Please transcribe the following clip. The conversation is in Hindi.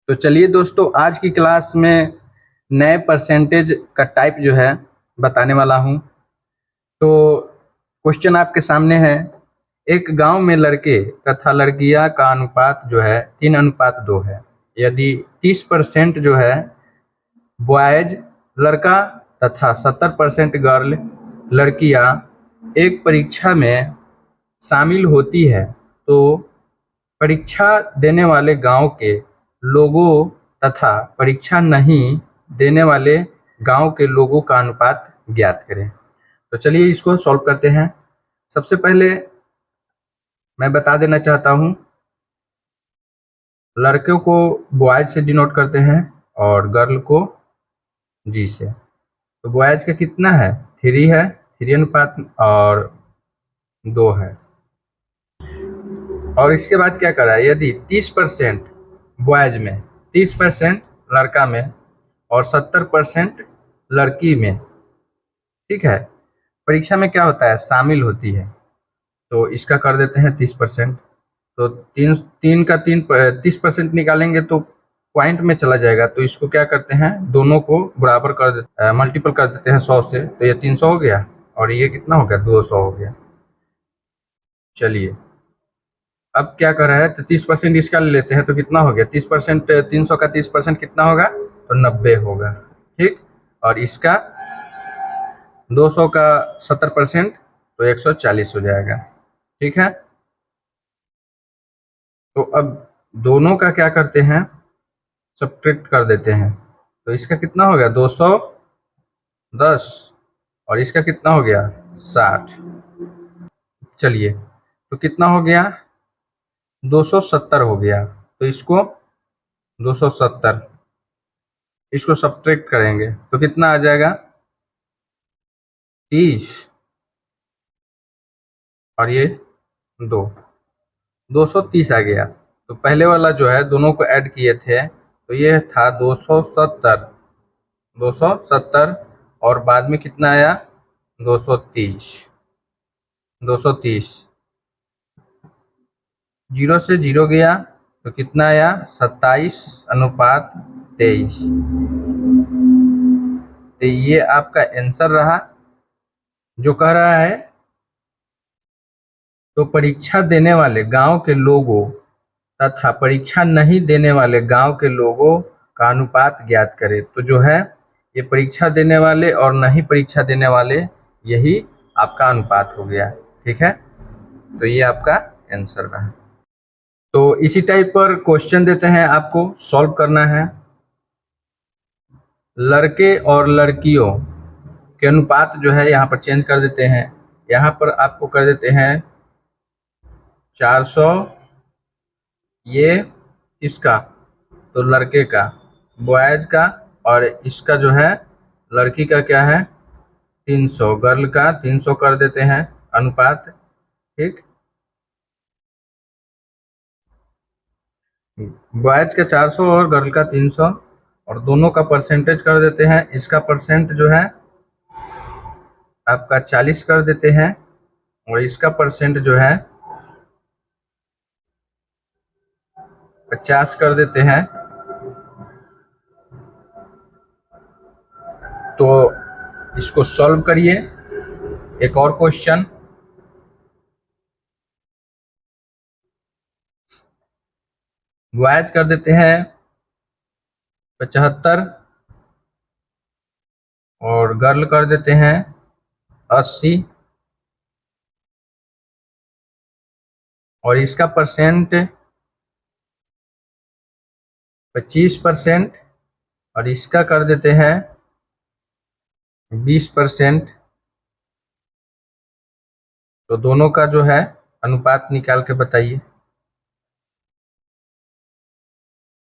तो चलिए दोस्तों, आज की क्लास में नए परसेंटेज का टाइप जो है बताने वाला हूँ। तो क्वेश्चन आपके सामने है, एक गांव में लड़के तथा लड़कियां का अनुपात जो है 3:2 है। यदि 30% जो है बॉयज लड़का तथा 70% गर्ल लड़कियां एक परीक्षा में शामिल होती है, तो परीक्षा देने वाले गांव के लोगों तथा परीक्षा नहीं देने वाले गांव के लोगों का अनुपात ज्ञात करें। तो चलिए इसको सॉल्व करते हैं। सबसे पहले मैं बता देना चाहता हूं, लड़कों को बॉयज से डिनोट करते हैं और गर्ल को जी से। तो बॉयज का कितना है, 3 है, 3 और 2 है। और इसके बाद क्या करा है, यदि 30% बॉयज में, 30% लड़का में और 70% लड़की में, ठीक है, परीक्षा में क्या होता है, शामिल होती है, तो इसका कर देते हैं 30%। तो तीन का 30% निकालेंगे तो पॉइंट में चला जाएगा, तो इसको क्या करते हैं, दोनों को बराबर कर देते, मल्टीपल कर देते हैं 100 से। तो ये 300 हो गया और ये कितना हो गया, 200 हो गया। चलिए अब क्या कर रहा है, तो 30% इसका ले लेते हैं, तो कितना हो गया, 30%, 300 का 30% कितना होगा, तो 90 होगा, ठीक। और इसका 200 का 70% तो 140 हो जाएगा, ठीक है। तो अब दोनों का क्या करते हैं, सब्ट्रैक्ट कर देते हैं। तो इसका कितना हो गया, 210 और इसका कितना हो गया, 60। चलिए तो कितना हो गया, 270 हो गया। तो इसको 270, इसको सब्ट्रैक्ट करेंगे तो कितना आ जाएगा, 30 और ये 230 आ गया। तो पहले वाला जो है, दोनों को ऐड किए थे, तो ये था 270 और बाद में कितना आया, 230। 0 से 0 गया तो कितना आया, 27:23। तो ये आपका आंसर रहा, जो कह रहा है तो परीक्षा देने वाले गांव के लोगों तथा परीक्षा नहीं देने वाले गांव के लोगों का अनुपात ज्ञात करें। तो जो है, ये परीक्षा देने वाले और नहीं परीक्षा देने वाले, यही आपका अनुपात हो गया, ठीक है। तो ये आपका आंसर रहा। तो इसी टाइप पर क्वेश्चन देते हैं, आपको सॉल्व करना है। लड़के और लड़कियों के अनुपात जो है यहाँ पर चेंज कर देते हैं। यहाँ पर आपको कर देते हैं 400, ये इसका तो लड़के का, बॉयज का, और इसका जो है लड़की का क्या है, 300, गर्ल का 300 कर देते हैं अनुपात, ठीक। बॉयज का 400 और गर्ल का 300 और दोनों का परसेंटेज कर देते हैं। इसका परसेंट जो है आपका 40 कर देते हैं और इसका परसेंट जो है 50 कर देते हैं। तो इसको सॉल्व करिए। एक और क्वेश्चन, बॉयज कर देते हैं 75 और गर्ल कर देते हैं 80 और इसका परसेंट 25% और इसका कर देते हैं 20%। तो दोनों का जो है अनुपात निकाल के बताइए।